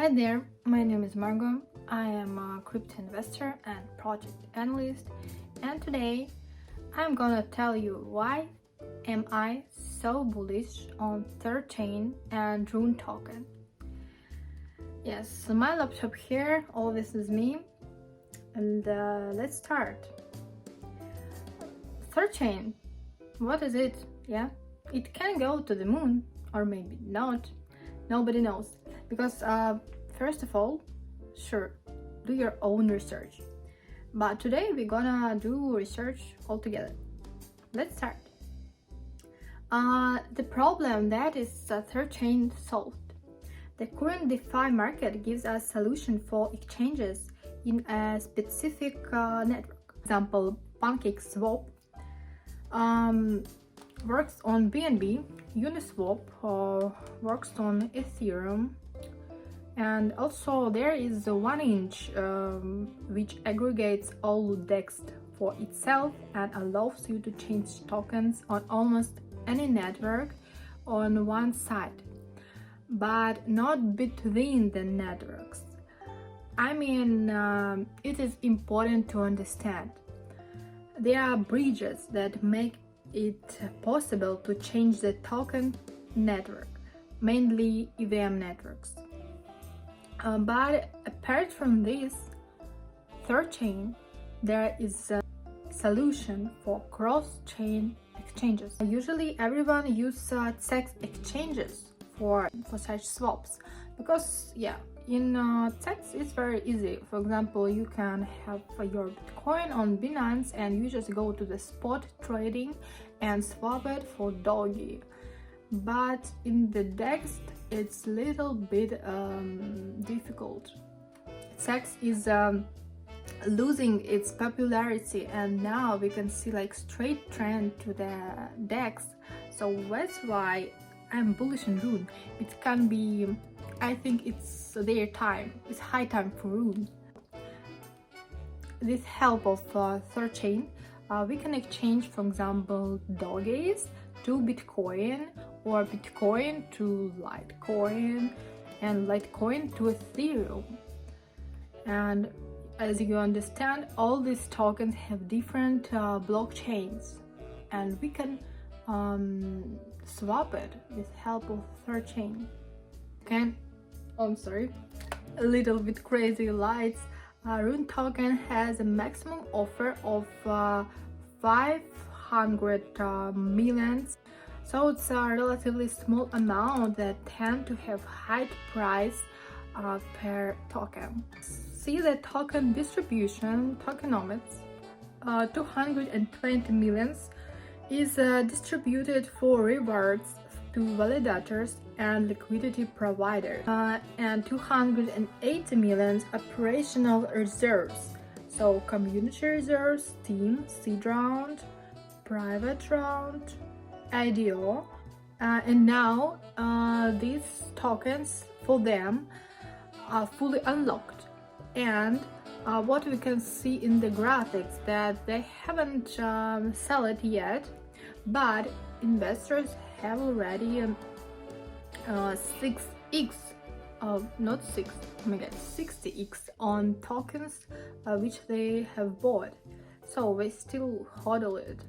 Hi there, my name is Margot. I am a crypto investor and project analyst, and today I'm gonna tell you why am I so bullish on ThorChain and RUNE token. Yes, so my laptop here, all this is me, and let's start. ThorChain, what is it? Yeah, it can go to the moon, or maybe not. Nobody knows, because first of all, sure, do your own research. But today we're gonna do research all together. Let's start. The problem that is ThorChain solved. The current DeFi market gives us solution for exchanges in a specific network. For example, PancakeSwap works on BNB, UniSwap works on Ethereum, and also there is the 1inch which aggregates all DEX for itself and allows you to change tokens on almost any network on one side, but not between the networks. I mean, it is important to understand there are bridges that make it possible to change the token network, mainly EVM networks. But apart from this, ThorChain, there is a solution for cross-chain exchanges. Usually everyone uses CEX exchanges for such swaps because in CEX it's very easy. For example, you can have your Bitcoin on Binance and you just go to the spot trading and swap it for DOGE. But in the DEX it's little bit difficult. CEX is losing its popularity, and now we can see like straight trend to the DEX. So that's why I'm bullish on RUNE. It can be, I think it's their time. It's high time for RUNE. With help of ThorChain, we can exchange, for example, DOGEs to Bitcoin, or Bitcoin to Litecoin, and Litecoin to Ethereum. And as you understand, all these tokens have different blockchains, and we can swap it with help of ThorChain. Okay, I'm sorry, a little bit crazy lights. RUNE token has a maximum offer of 500 millions, so it's a relatively small amount that tend to have high price per token. See the token distribution, tokenomics, 220 millions is distributed for rewards to validators and liquidity providers, and 280 million operational reserves, so community reserves, team, seed round, private round, IDO, and now these tokens for them are fully unlocked. And what we can see in the graphics that they haven't sell it yet, but investors have already 6x, not 6, oh my god, 60x on tokens which they have bought. So they still hodl it.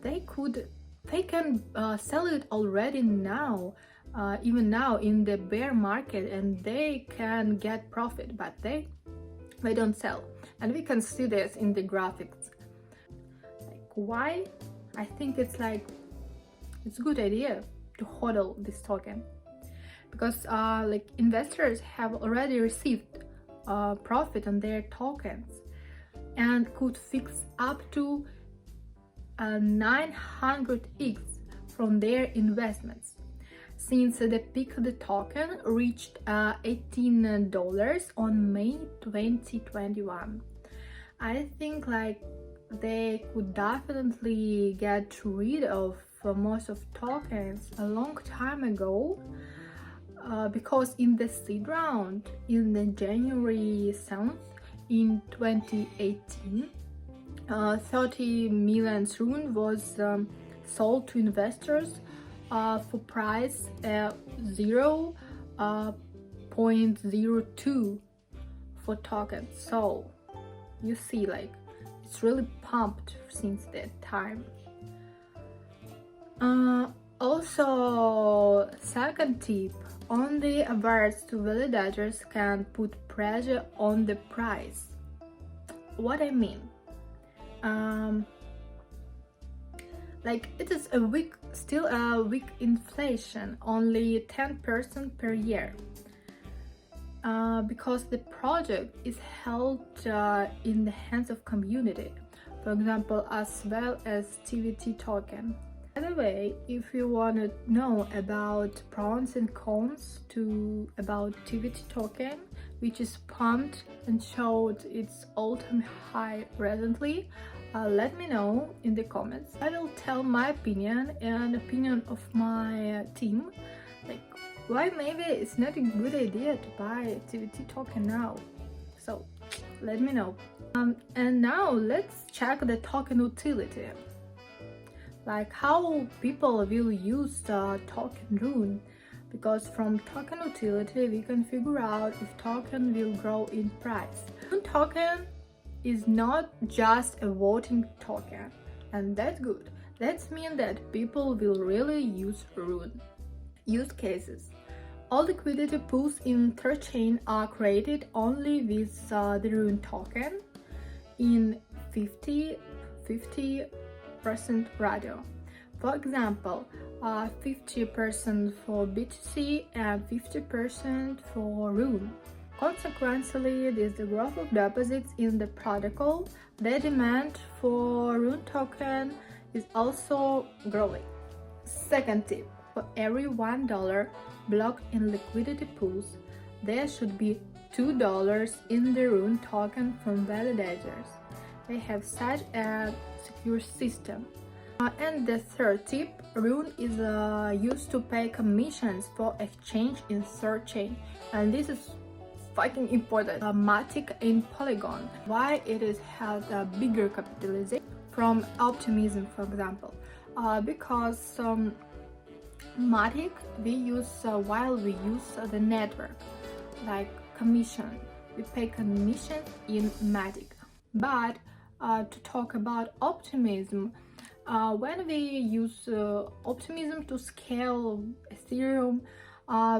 They can sell it already now, even now in the bear market, and they can get profit, but they don't sell. And we can see this in the graphics. Like, why? I think it's a good idea to hodl this token, because like investors have already received profit on their tokens and could fix up to 900x from their investments, since the peak of the token reached $18 on May 2021. I think like they could definitely get rid of most of tokens a long time ago, because in the seed round in the January 7th in 2018, 30 million RUNE was sold to investors for price 0 0.02 for tokens. So you see, like, it's really pumped since that time. Also, second tip, only averts to validators can put pressure on the price. What I mean, like, it is still a weak inflation, only 10% per year, because the project is held in the hands of community, for example, as well as TVT token. By the way, if you want to know about pros and cons about TVT token, which is pumped and showed its all-time high recently, let me know in the comments. I will tell my opinion and opinion of my team, like why maybe it's not a good idea to buy TVT token now. So let me know. And now let's check the token utility, like how people will use the token RUNE, because from token utility we can figure out if token will grow in price. RUNE token is not just a voting token, and that's good. That means that people will really use RUNE. Use cases. All liquidity pools in ThorChain are created only with the RUNE token in 50-50% ratio. For example, 50% for BTC and 50% for RUNE. Consequently, with the growth of deposits in the protocol, the demand for RUNE token is also growing. Second tip, for every $1 blocked in liquidity pools, there should be $2 in the RUNE token from validators. They have such a secure system. And the third tip, RUNE is used to pay commissions for exchange in ThorChain, and this is fucking important. Matic in Polygon, why it has a bigger capitalization from Optimism, for example, because Matic we use while we use the network, like commission, we pay commission in Matic. But to talk about Optimism, when we use Optimism to scale Ethereum,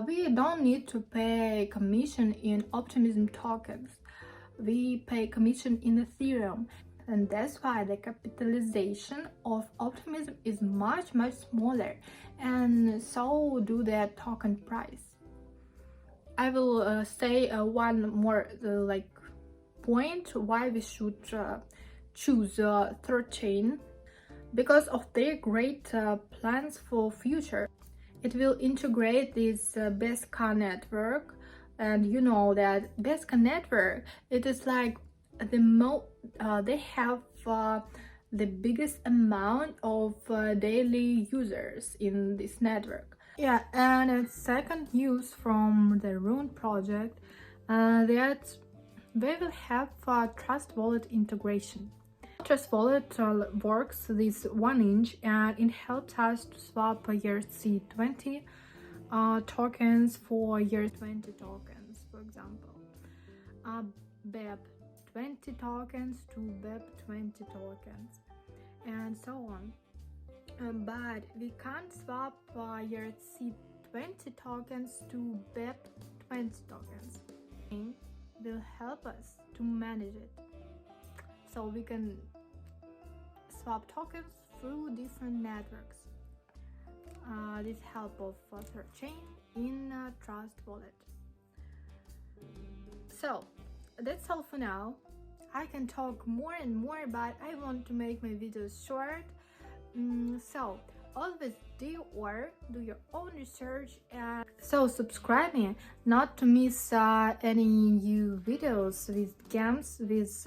we don't need to pay commission in Optimism tokens. We pay commission in Ethereum, and that's why the capitalization of Optimism is much smaller, and so do the token price. I will say one more point why we should choose ThorChain. Because of their great plans for future. It will integrate this BESCA network, and you know that BESCA network, it is like they have the biggest amount of daily users in this network. Yeah, and a second news from the RUNE project, that they will have Trust Wallet integration. Trust Wallet works with 1inch, and it helps us to swap ERC20 tokens for ERC20 tokens, for example. BEP20 tokens to BEP20 tokens, and so on. But we can't swap ERC20 tokens to BEP20 tokens. It will help us to manage it, so we can swap tokens through different networks. This help of ThorChain in Trust Wallet. So that's all for now. I can talk more and more, but I want to make my videos short. So always do your own research, and so subscribe me not to miss any new videos with games, with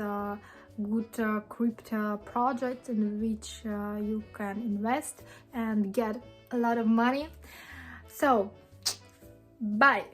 good crypto projects in which you can invest and get a lot of money. So bye.